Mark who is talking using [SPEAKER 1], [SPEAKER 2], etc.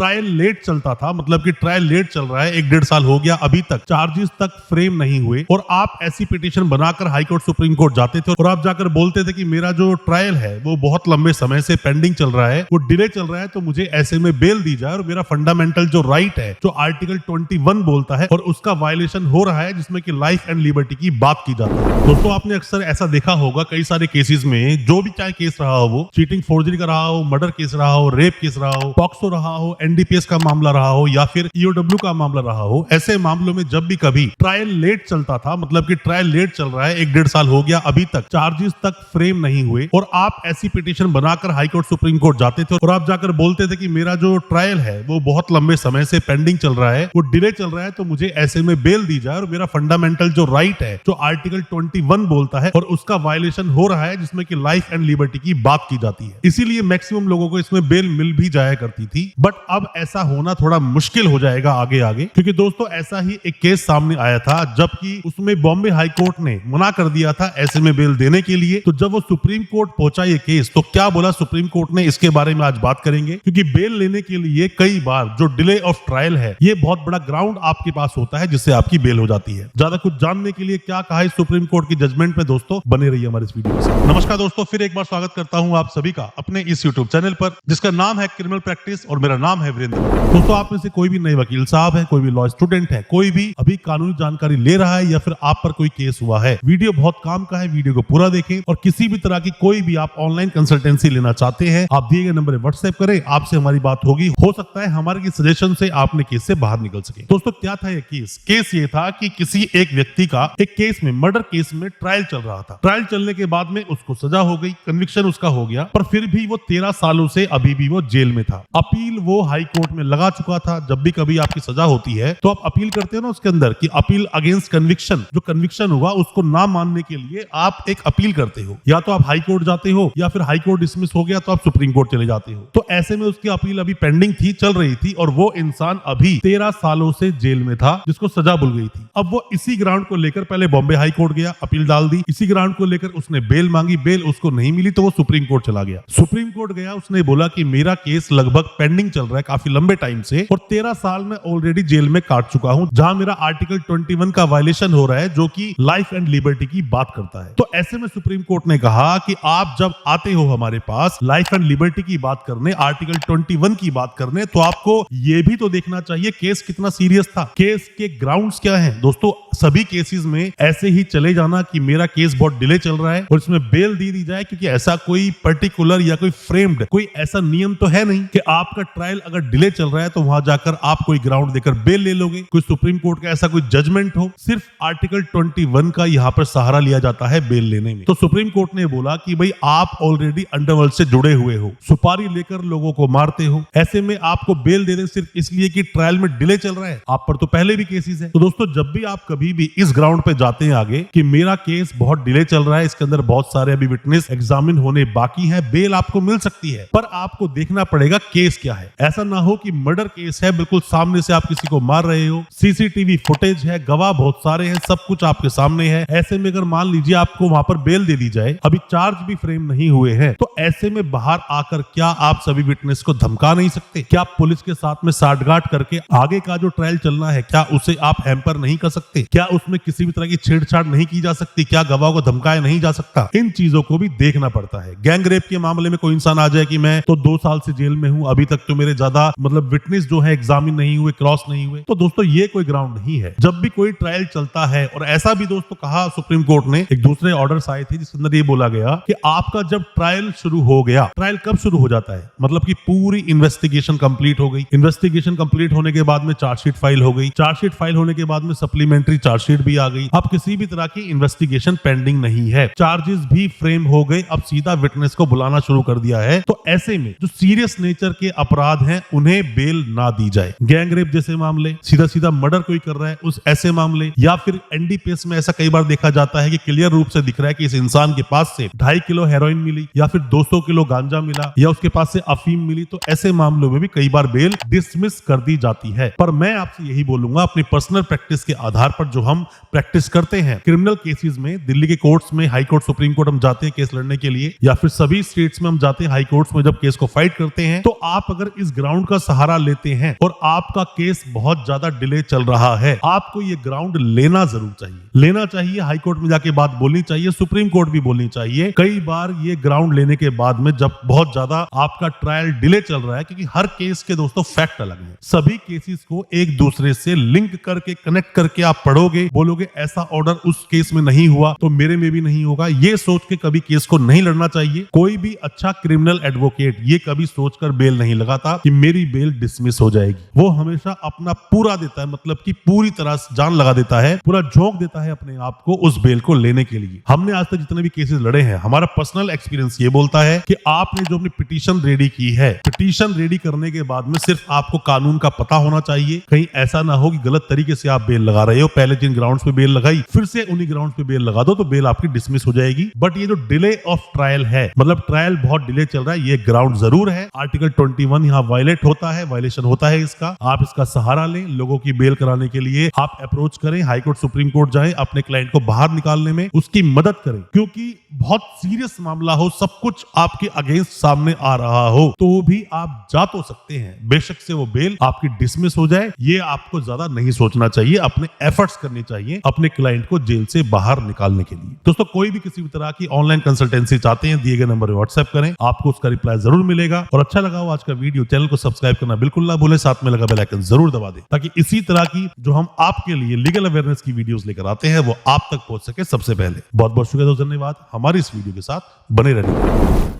[SPEAKER 1] Trial late चलता था, मतलब कि ट्रायल लेट चल रहा है, 1-1.5 साल हो गया, अभी तक चार्जेस तक फ्रेम नहीं हुए और आप ऐसी पिटीशन बनाकर हाई कोर्ट सुप्रीम कोर्ट जाते थे और आप जाकर बोलते थे कि मेरा जो ट्रायल है वो बहुत लंबे समय से पेंडिंग चल रहा है, वो डिले चल रहा है, तो मुझे ऐसे में बेल दी जाए और मेरा फंडामेंटल जो राइट है, जो आर्टिकल 21 बोलता है और उसका वायलेशन हो रहा है, जिसमें कि लाइफ एंड लिबर्टी की बात की जाती है। दोस्तों, आपने अक्सर ऐसा देखा होगा कई सारे केसेस में, जो भी चाहे केस रहा हो, वो चीटिंग फोर्जरी का रहा हो, मर्डर केस रहा हो, रेप केस रहा हो, पॉक्सो रहा हो, एनडीपीएस का मामला रहा हो या फिर ईओडब्ल्यू का मामला रहा हो, ऐसे मामलों में जब भी कभी ट्रायल लेट चलता था, मतलब कि ट्रायल लेट चल रहा है, 1-1.5 साल हो गया, अभी तक चार्जेस तक फ्रेम नहीं हुए और आप ऐसी पिटीशन बनाकर हाई कोर्ट सुप्रीम कोर्ट जाते थे और आप जाकर बोलते थे कि मेरा जो ट्रायल है वो बहुत लंबे समय से पेंडिंग चल रहा है, वो डिले चल रहा है, तो मुझे ऐसे में बेल दी जाए और मेरा फंडामेंटल जो राइट है, जो आर्टिकल 21 बोलता है और उसका वायलेशन हो रहा है, जिसमें कि लाइफ एंड लिबर्टी की बात की जाती है। इसीलिए मैक्सिमम लोगों को इसमें बेल मिल भी जाया करती थी, बट अब ऐसा होना थोड़ा मुश्किल हो जाएगा आगे आगे, क्योंकि दोस्तों ऐसा ही एक केस सामने आया था, जबकि उसमें बॉम्बे हाई कोर्ट ने मना कर दिया था ऐसे में बेल देने के लिए। तो जब वो सुप्रीम कोर्ट पहुंचा ये केस, तो क्या बोला सुप्रीम कोर्ट ने, इसके बारे में आज बात करेंगे, क्योंकि बेल लेने के लिए कई बार जो डिले ऑफ ट्रायल है, ये बहुत बड़ा ग्राउंड आपके पास होता है जिससे आपकी बेल हो जाती है। ज्यादा कुछ जानने के लिए क्या कहा है सुप्रीम कोर्ट की जजमेंट में, दोस्तों बने रहिए हमारे इस वीडियो से। नमस्कार दोस्तों, फिर एक बार स्वागत करता हूं आप सभी का अपने इस यूट्यूब चैनल पर, जिसका नाम है क्रिमिनल प्रैक्टिस और मेरा नाम है वीरेंद्र। दोस्तों, आप में से कोई भी नए वकील साहब है, कोई भी लॉ स्टूडेंट है, कोई भी अभी कानूनी जानकारी ले रहा है या फिर आप पर कोई केस हुआ है, वीडियो बहुत काम का है, वीडियो को पूरा देखें और किसी भी तरह की कोई भी आप ऑनलाइन कंसल्टेंसी लेना चाहते हैं, आप दिए गए नंबर पर व्हाट्सएप करें, आपसे हमारी बात होगी, हो सकता है हमारे सजेशन से आपने केस से बाहर निकल सके। दोस्तों, क्या था ये केस ये था कि किसी एक व्यक्ति का एक केस में, मर्डर केस में ट्रायल चल रहा था। ट्रायल चलने के बाद में उसको सजा हो गई, कन्विक्शन उसका हो गया, पर फिर भी वो 13 सालों से अभी भी वो जेल में था। अपील वो हाई कोर्ट में लगा चुका था। जब भी कभी आपकी सजा होती है तो आप अपील करते हो ना उसके अंदर कि अपील अगेंस्ट कन्विक्शन, जो कन्विक्शन हुआ उसको ना मानने के लिए आप एक अपील करते हो, या तो आप हाई कोर्ट जाते हो या फिर हाई कोर्ट डिसमिस हो गया तो आप सुप्रीम कोर्ट चले जाते हो। तो ऐसे में उसकी अपील अभी पेंडिंग थी, चल रही थी और वो इंसान अभी 13 सालों से जेल में था, जिसको सजा बुल गई थी। अब वो इसी ग्राउंड को लेकर पहले बॉम्बे हाई कोर्ट गया, अपील डाल दी, इसी ग्राउंड को लेकर उसने बेल मांगी, बेल उसको नहीं मिली तो वो सुप्रीम कोर्ट चला गया। सुप्रीम कोर्ट गया, उसने बोला कि मेरा केस लगभग पेंडिंग चल रहा है काफी लंबे टाइम से और 13 साल में ऑलरेडी जेल में काट चुका हूं, जहां मेरा आर्टिकल 21 का वायलेशन हो रहा है, जो कि लाइफ एंड लिबर्टी की बात करता है। तो ऐसे में सुप्रीम कोर्ट ने कहा कि आप जब आते हो हमारे पास लाइफ एंड लिबर्टी की बात करने, आर्टिकल 21 की बात करने, तो आपको ये भी तो देखना चाहिए केस कितना सीरियस था, केस के ग्राउंड्स क्या हैं। दोस्तों, सभी केसेस में ऐसे ही चले जाना कि मेरा केस बहुत डिले चल रहा है और इसमें बेल दी जाए, क्योंकि ऐसा कोई पर्टिकुलर या कोई फ्रेम्ड कोई ऐसा नियम तो है नहीं कि आपका ट्रायल अगर डिले चल रहा है तो वहां जाकर आप कोई ग्राउंड देकर बेल ले लोगे। कोई सुप्रीम कोर्ट का ऐसा कोई जजमेंट हो, सिर्फ आर्टिकल 21 का यहाँ पर सहारा लिया जाता है बेल लेने में। तो सुप्रीम कोर्ट ने बोला कि भाई आप ऑलरेडी अंडरवर्ल्ड से जुड़े हुए हो, सुपारी लेकर लोगों को मारते हो, ऐसे में आपको बेल दे दे सिर्फ इसलिए कि ट्रायल में डिले चल रहा है, आप पर तो पहले भी केसेस है। तो दोस्तों, जब भी आप कभी भी इस ग्राउंड पे जाते हैं आगे कि मेरा केस बहुत डिले चल रहा है, इसके अंदर बहुत सारे अभी विटनेस एग्जामिन होने बाकी है, बेल आपको मिल सकती है, पर आपको देखना पड़ेगा केस क्या है। ऐसा ना हो कि मर्डर केस है, बिल्कुल सामने से आप किसी को मार रहे हो, सीसीटीवी फुटेज है, गवाह बहुत सारे हैं, सब कुछ आपके सामने है। ऐसे में अगर मान लीजिए आपको वहां पर बेल दे दी जाए, अभी चार्ज भी फ्रेम नहीं हुए हैं, तो ऐसे में बाहर आकर क्या आप सभी विटनेस को धमका नहीं सकते? क्या पुलिस के साथ में साठगांठ करके आगे का जो ट्रायल चलना है, क्या उसे आप हैम्पर नहीं कर सकते? क्या उसमें किसी भी तरह की छेड़छाड़ नहीं की जा सकती? क्या गवाह को धमकाया नहीं जा सकता? इन चीजों को भी देखना पड़ता है। गैंग रेप के मामले में कोई इंसान आ जाए कि मैं तो 2 साल से जेल में हूं, अभी तक तो मेरे ज्यादा मतलब विटनेस जो है एग्जामिन नहीं हुए, क्रॉस नहीं हुए, तो दोस्तों ये कोई ग्राउंड नहीं है। जब भी कोई ट्रायल चलता है, और ऐसा भी दोस्तों कहा सुप्रीम कोर्ट ने, एक दूसरे ऑर्डर्स आए थे जिसके अंदर ये बोला गया कि आपका जब ट्रायल शुरू हो गया, ट्रायल कब शुरू हो जाता है, मतलब कि पूरी इन्वेस्टिगेशन कंप्लीट हो गई, इन्वेस्टिगेशन कंप्लीट होने के बाद में चार्जशीट फाइल हो गई, चार्जशीट फाइल होने के बाद में सप्लीमेंट्री चार्जशीट भी आ गई, अब किसी भी तरह की इन्वेस्टिगेशन पेंडिंग नहीं है, चार्जेस भी फ्रेम हो गए, अब सीधा विटनेस को बुलाना शुरू कर दिया है। तो ऐसे में जो सीरियस नेचर के अपराध हैं उन्हें बेल ना दी जाए। गैंग रेप जैसे मामले, सीधा सीधा मर्डर कोई कर रहा है उस ऐसे मामले, या फिर एनडीपीएस में ऐसा कई बार देखा जाता है कि क्लियर रूप से दिख रहा है कि इस इंसान के पास से 2.5 किलो हेरोइन मिली या फिर 200 किलो गांजा मिला या उसके पास से अफीम मिली, तो ऐसे मामलों में भी कई बार बेल डिसमिस कर दी जाती है। पर मैं आपसे यही बोलूंगा, अपनी पर्सनल प्रैक्टिस के आधार पर जो हम प्रैक्टिस करते हैं क्रिमिनल केसेस में, दिल्ली के कोर्ट्स में, हाई कोर्ट, सुप्रीम कोर्ट हम जाते हैं केस लड़ने के लिए, या फिर सभी स्टेट्स में हम जाते हैं हाई कोर्ट्स में जब केस को फाइट करते हैं, तो आप अगर इस ग्राउंड ग्राउंड का सहारा लेते हैं और आपका केस बहुत ज्यादा डिले चल रहा है, आपको ये ग्राउंड लेना जरूर चाहिए। हाई कोर्ट में जाके बात बोलनी चाहिए, सुप्रीम कोर्ट भी बोलनी चाहिए। कई बार ये ग्राउंड लेने के बाद में जब बहुत ज्यादा आपका ट्रायल डिले चल रहा है, क्योंकि हर केस के दोस्तों फैक्ट अलग है, सभी केसेस को एक दूसरे से लिंक करके कनेक्ट करके आप पढ़ोगे, बोलोगे ऐसा ऑर्डर उस केस में नहीं हुआ तो मेरे में भी नहीं होगा, ये सोच के कभी केस को नहीं लड़ना चाहिए। कोई भी अच्छा क्रिमिनल एडवोकेट ये कभी सोचकर बेल नहीं लगाता कि मेरी बेल डिसमिस हो जाएगी। वो हमेशा अपना पूरा देता है, मतलब कि पूरी तरह से जान लगा देता है, पूरा झोंक देता है अपने आप को उस बेल को लेने के लिए। हमने आज तक जितने भी केसेस लड़े हैं, हमारा पर्सनल एक्सपीरियंस ये बोलता है कि आपने जो अपनी पिटीशन रेडी की है, पिटीशन रेडी करने के बाद में सिर्फ आपको कानून का पता होना चाहिए। कहीं ऐसा ना हो कि गलत तरीके से आप बेल लगा रहे हो, पहले जिन ग्राउंड्स पे बेल लगाई फिर से उन्हीं ग्राउंड्स पे बेल लगा दो तो बेल आपकी डिसमिस हो जाएगी। बट ये जो डिले ऑफ ट्रायल है, मतलब ट्रायल बहुत डिले चल रहा है, ये ग्राउंड जरूर है। आर्टिकल 21 यहाँ वायलेट होता है, वायलेशन होता है इसका। आप इसका सहारा लें, लोगों की बेल कराने के लिए आप अप्रोच करें, हाई कोर्ट सुप्रीम कोर्ट जाएं, अपने क्लाइंट को बाहर निकालने में उसकी मदद करें। क्योंकि बहुत सीरियस मामला हो, सब कुछ आपके अगेंस्ट सामने आ रहा हो, तो भी आप जा तो सकते हैं, बेशक से वो बेल आपकी डिसमिस हो जाए, ये आपको ज्यादा नहीं सोचना चाहिए। अपने एफर्ट्स करने चाहिए अपने क्लाइंट को जेल से बाहर निकालने के लिए। दोस्तों कोई भी किसी भी तरह की ऑनलाइन कंसल्टेंसी चाहते हैं, दिए गए नंबर पर व्हाट्सएप करें, आपको उसका रिप्लाई जरूर मिलेगा। और अच्छा लगा हो आज का वीडियो, चैनल को सब्सक्राइब करना बिल्कुल ना भूले, साथ में लगा बेल आइकन जरूर दबा दें, ताकि इसी तरह की जो हम आपके लिए लीगल अवेयरनेस की वीडियोस लेकर आते हैं वो आप तक पहुंच सके सबसे पहले। बहुत बहुत शुक्रिया दोस्तों, धन्यवाद हमारी इस वीडियो के साथ बने रहने के लिए।